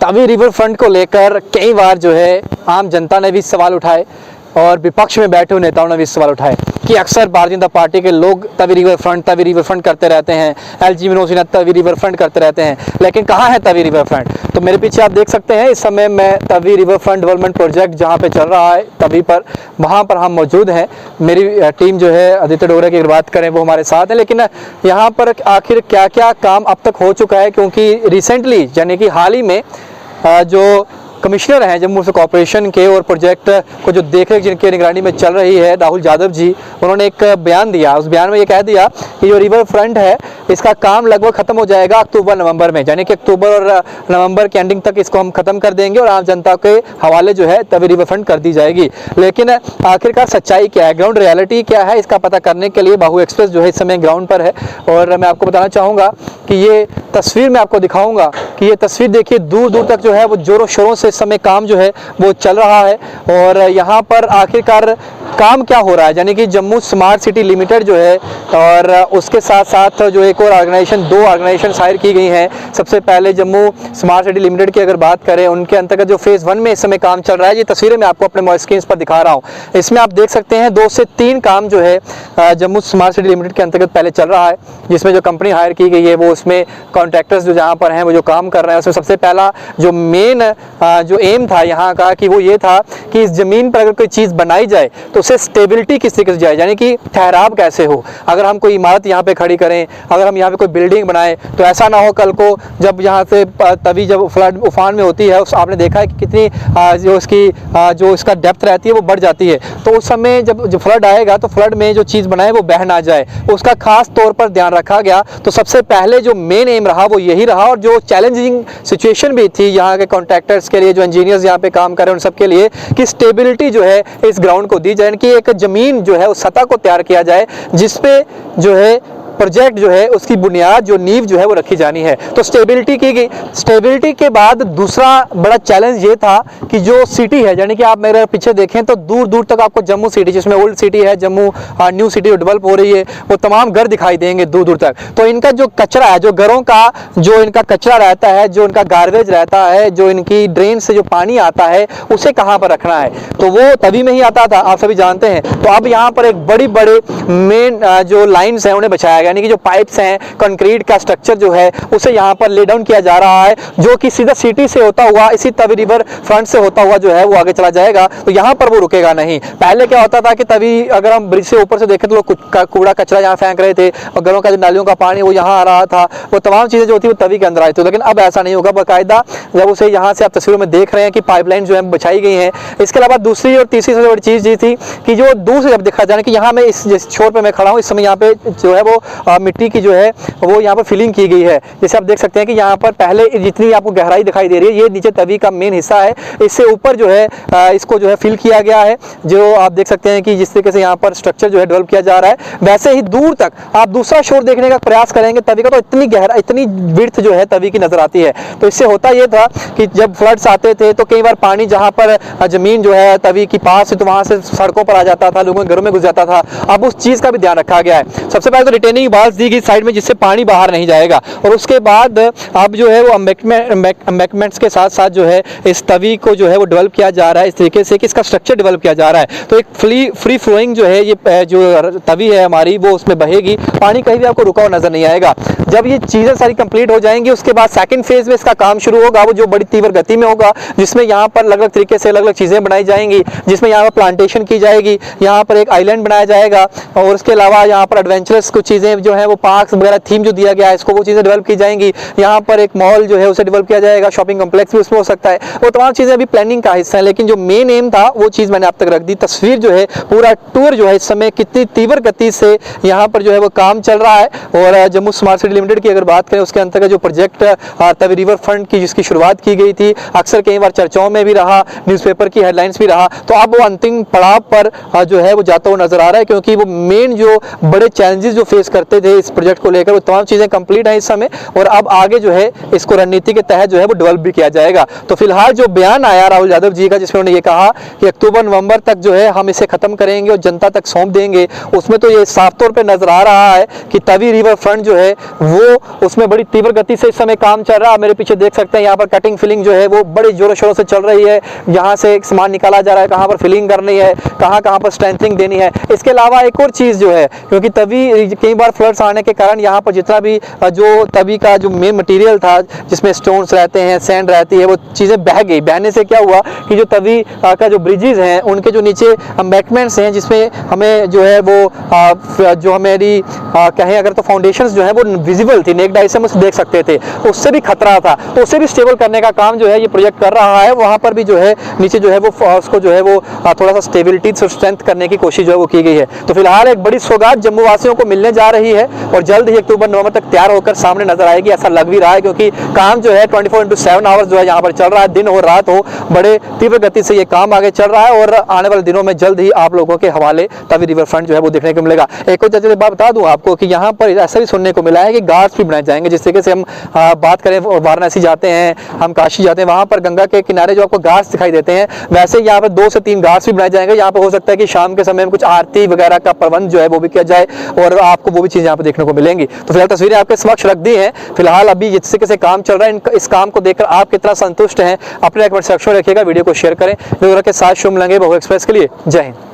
Tawi river front को लेकर कई बार जो है आम जनता ने भी सवाल उठाए और विपक्ष में बैठे हुए नेताओं ने भी सवाल उठाए कि अक्सर भारतीय जनता पार्टी के लोग तवी रिवर फ्रंट करते रहते हैं, LG Manoj Tawi river front करते रहते हैं, लेकिन कहाँ है तवी रिवर फ्रंट? तो मेरे पीछे आप देख सकते हैं इस समय मैं Tawi river front development project जहाँ पे चल रहा है तवी पर, वहाँ पर हम मौजूद हैं। मेरी टीम जो है आदित्य डोगरा की अगर बात करें वो हमारे साथ है, लेकिन यहाँ पर आखिर क्या क्या काम अब तक हो चुका है, क्योंकि रिसेंटली यानी कि हाल ही में जो कमिश्नर हैं जम्मू से कॉरपोरेशन के और प्रोजेक्ट को जो देखरेख जिनके निगरानी में चल रही है राहुल यादव जी, उन्होंने एक बयान दिया। उस बयान में ये कह दिया कि जो रिवर फ्रंट है इसका काम लगभग खत्म हो जाएगा अक्टूबर नवंबर में, यानी कि अक्टूबर और नवंबर के एंडिंग तक इसको हम खत्म कर देंगे और आम जनता के हवाले जो है तवी रिवर फ्रंट कर दी जाएगी। लेकिन आखिरकार सच्चाई क्या है, ग्राउंड रियलिटी क्या है, इसका पता करने के लिए बाहु एक्सप्रेस जो है इस समय ग्राउंड पर है। और मैं आपको बताना चाहूँगा कि ये तस्वीर मैं आपको दिखाऊंगा कि ये तस्वीर देखिए, दूर दूर तक जो है वो जोरों शोरों से इस समय काम जो है वो चल रहा है। और यहाँ पर आखिरकार काम क्या हो रहा है, यानी कि जम्मू स्मार्ट सिटी लिमिटेड जो है और उसके साथ साथ जो एक और ऑर्गेनाइजेशन, दो ऑर्गेनाइजेशन हायर की गई हैं। सबसे पहले जम्मू स्मार्ट सिटी लिमिटेड की अगर बात करें, उनके अंतर्गत जो फेज़ 1 में इस समय काम चल रहा है, ये तस्वीरें मैं आपको अपने मोबाइल स्क्रीन पर दिखा रहा हूँ। इसमें आप देख सकते हैं 2 से 3 काम जो है जम्मू स्मार्ट सिटी लिमिटेड के अंतर्गत पहले चल रहा है, जिसमें जो कंपनी हायर की गई है वो उसमें कॉन्ट्रैक्टर्स जो जहाँ पर हैं वो जो काम कर रहे हैं, उसमें सबसे पहला जो मेन जो एम था यहाँ का कि वो ये था कि इस ज़मीन पर अगर कोई चीज़ बनाई जाए तो उसे स्टेबिलिटी किस तरीके से जाए, यानी कि ठहराव कैसे हो। अगर हम कोई इमारत यहाँ पे खड़ी करें, अगर हम यहाँ पे कोई बिल्डिंग बनाएं तो ऐसा ना हो कल को जब यहाँ से तभी जब फ्लड उफान में होती है, आपने देखा है कि कितनी जो इसका डेप्थ रहती है वो बढ़ जाती है, तो उस समय जब फ्लड आएगा तो फ्लड में जो चीज़ बनाए वो बह ना जाए, उसका खास तौर पर ध्यान रखा गया। तो सबसे पहले जो मेन एम रहा वो यही रहा, और जो चैलेंजिंग सिचुएशन भी थी यहाँ के कॉन्ट्रैक्टर्स के लिए, जो इंजीनियर्स यहाँ पे काम कर रहे हैं उन सबके लिए, कि स्टेबिलिटी जो है इस ग्राउंड को दी जाए, कि एक ज़मीन जो है उस सतह को तैयार किया जाए जिसपे जो है प्रोजेक्ट जो है उसकी बुनियाद, जो नींव जो है वो रखी जानी है। तो स्टेबिलिटी की गई। स्टेबिलिटी के बाद दूसरा बड़ा चैलेंज ये था कि जो सिटी है, यानी कि आप मेरे पीछे देखें तो दूर दूर तक आपको जम्मू सिटी, जिसमें ओल्ड सिटी है, जम्मू न्यू सिटी डेवलप हो रही है, वो तमाम घर दिखाई देंगे दूर दूर तक। तो इनका जो कचरा है, जो घरों का जो इनका कचरा रहता है, जो इनका गार्बेज रहता है, जो इनकी ड्रेन से जो पानी आता है, उसे कहाँ पर रखना है, तो वो तभी में ही आता था, आप सभी जानते हैं। तो अब यहाँ पर एक बड़े मेन जो लाइन्स हैं उन्हें बचाया, यानी कि जो पाइप्स हैं, कंक्रीट का स्ट्रक्चर जो है उसे यहाँ पर ले डाउन किया जा रहा है, जो कि सीधा सिटी से होता हुआ, इसी तवी रिवर फ्रंट से होता हुआ जो है वो आगे चला जाएगा। तो यहाँ पर वो रुकेगा नहीं। पहले क्या होता था कि तभी अगर हम ब्रिज से ऊपर से देखें तो लोग कूड़ा कचरा यहाँ फेंक रहे थे और घरों का जो नालियों का पानी वो यहाँ आ रहा था, वो तमाम चीज़ें जो थी वो तवी के अंदर आई थी। लेकिन अब ऐसा नहीं होगा, बाकायदा जब उसे यहाँ से आप तस्वीरों में देख रहे हैं कि पाइपलाइन जो है बिछाई गई है। इसके अलावा दूसरी और तीसरी सबसे बड़ी चीज़ ये थी कि जो दूर से जब देखा जाए कि यहाँ मैं इस छोर पर मैं खड़ा हूँ, इस समय यहाँ पे जो है वो मिट्टी की जो है वो यहाँ पर फिलिंग की गई है। जैसे आप देख सकते हैं कि यहाँ पर पहले जितनी आपको गहराई दिखाई दे रही है, ये नीचे तवी का मेन हिस्सा है, इससे ऊपर जो है इसको जो है फिल किया गया है, जो आप देख सकते हैं कि जिस तरीके से यहाँ पर स्ट्रक्चर जो है डेवलप किया जा रहा है। वैसे ही दूर तक आप दूसरा शोर देखने का प्रयास करेंगे तवी का, तो इतनी गहरा, इतनी विड्थ जो है तवी की नजर आती है। तो इससे होता यह था कि जब फ्लड्स आते थे तो कई बार पानी जहाँ पर जमीन जो है तवी की पास है तो वहाँ से सड़कों पर आ जाता था, लोगों के घरों में घुस जाता था। अब उस चीज़ का भी ध्यान रखा गया है। सबसे पहले तो रिटेनिंग वॉल्स दी गई साइड में, जिससे पानी बाहर नहीं जाएगा, और उसके बाद अब जो है वो एम्बैंकमेंट्स के साथ साथ जो है इस तवी को जो है वो डेवलप किया जा रहा है, इस तरीके से कि इसका स्ट्रक्चर डेवलप किया जा रहा है। तो एक फ्री फ्लोइंग जो है ये जो तवी है हमारी वो उसमें बहेगी, पानी कहीं भी आपको रुका हुआ नजर नहीं आएगा। जब ये चीज़ें सारी कंप्लीट हो जाएंगी उसके बाद सेकंड फेज में इसका काम शुरू होगा, वो जो बड़ी तीव्र गति में होगा, जिसमें यहाँ पर अलग अलग तरीके से अलग अलग चीज़ें बनाई जाएंगी, जिसमें यहाँ पर प्लांटेशन की जाएगी, यहाँ पर एक आइलैंड बनाया जाएगा, और उसके अलावा यहाँ पर एडवेंचरस कुछ चीज़ें जो है वो पार्क्स वगैरह थीम जो दिया गया है इसको, वो चीज़ें डेवलप की जाएंगी। यहाँ पर एक मॉल जो है उसे डेवलप किया जाएगा, शॉपिंग कॉम्प्लेक्स भी उसमें हो सकता है। वो तमाम चीज़ें अभी प्लानिंग का हिस्सा है, लेकिन जो मेन एम था वो चीज़ मैंने आप तक रख दी। तस्वीर जो है पूरा टूर जो है इस समय कितनी तीव्र गति से यहाँ पर जो है वो काम चल रहा है। और जम्मू स्मार्ट सिटी लिमिटेड की अगर बात करें, उसके अंतर्गत जो प्रोजेक्ट तवी रिवर फ्रंट की जिसकी शुरुआत की गई थी, अक्सर कई बार चर्चाओं में भी रहा, न्यूज़पेपर की हेडलाइंस भी रहा, तो अब वो अंतिम पड़ाव पर जो है वो जाता हुआ नजर आ रहा है, क्योंकि वो मेन जो बड़े चैलेंजेस जो फेस करते करते थे इस प्रोजेक्ट को लेकर, वो तमाम चीज़ें कंप्लीट हैं इस समय, और अब आगे जो है इसको रणनीति के तहत जो है वो डेवलप भी किया जाएगा। तो फिलहाल जो बयान आया राहुल यादव जी का, जिसमें उन्होंने ये कहा कि अक्टूबर नवंबर तक जो है हम इसे खत्म करेंगे और जनता तक सौंप देंगे, उसमें तो ये साफ तौर पे नजर आ रहा है कि तवी रिवर फ्रंट जो है वो उसमें बड़ी तीव्र गति से इस समय काम चल रहा है। मेरे पीछे देख सकते हैं यहाँ पर कटिंग फिलिंग जो है वो बड़े जोरों शोरों से चल रही है, यहाँ से सामान निकाला जा रहा है, कहाँ पर फिलिंग करनी है, कहाँ कहाँ पर स्ट्रेंथनिंग देनी है। इसके अलावा एक और चीज़ जो है, क्योंकि तभी कई बार फ्लड्स आने के कारण यहाँ पर जितना भी जो तभी का जो मेन मटेरियल था, जिसमें स्टोन्स रहते हैं, सैंड रहती है, वो चीज़ें बह गई। बहने से क्या हुआ कि जो तवी का जो ब्रिजेज हैं उनके जो नीचे एम्बैंकमेंट्स हैं, जिसमें हमें जो है वो जो हमारी कहें अगर तो फाउंडेशंस जो है वो विजिबल थी, नेक्ड आई से हम उसे देख सकते थे, उससे भी खतरा था। तो उससे भी स्टेबल करने का काम जो है ये प्रोजेक्ट कर रहा है। वहाँ पर भी जो है नीचे जो है वो उसको जो है वो थोड़ा सा स्टेबिलिटी स्ट्रेंथ करने की कोशिश जो है वो की गई है। तो फिलहाल एक बड़ी सौगात जम्मू वासियों को मिलने जा रही है और जल्द ही अक्टूबर नवंबर तक तैयार होकर सामने नजर आएगी, ऐसा लग भी रहा है, क्योंकि काम जो है 24/7 आवर्स जो है यहाँ पर चल रहा है, दिन हो रात हो, बड़े तीव्र गति से ये काम आगे चल रहा है और आने वाले दिनों में जल्द ही आप लोगों के हवाले तवी रिवर फ्रंट जो है वो देखने को मिलेगा। एक और चर्चा बात बता दूं आपको कि यहाँ पर ऐसा भी सुनने को मिला है कि घाट्स भी बनाए जाएंगे। जिस तरीके से हम बात करें वाराणसी जाते हैं, हम काशी जाते हैं, वहाँ पर गंगा के किनारे जो आपको घाट्स दिखाई देते हैं, वैसे यहाँ पर 2 से 3 घाट्स भी बनाए जाएंगे। यहाँ पर हो सकता है कि शाम के समय में कुछ आरती वगैरह का प्रबंध जो है वो भी किया जाए और आपको वो भी चीज़ यहाँ पर देखने को मिलेंगी। तो फिलहाल तस्वीरें आपके समक्ष रख दी हैं। फिलहाल अभी जिस तरीके से काम चल रहा है, इस काम को देखकर आप कितना संतुष्ट हैं, अपने कमेंट सेक्शन में रखिएगा, वीडियो को शेयर करें। वीडियो के साथ शुभ मिलेंगे बहु एक्सप्रेस के लिए। जय हिंद।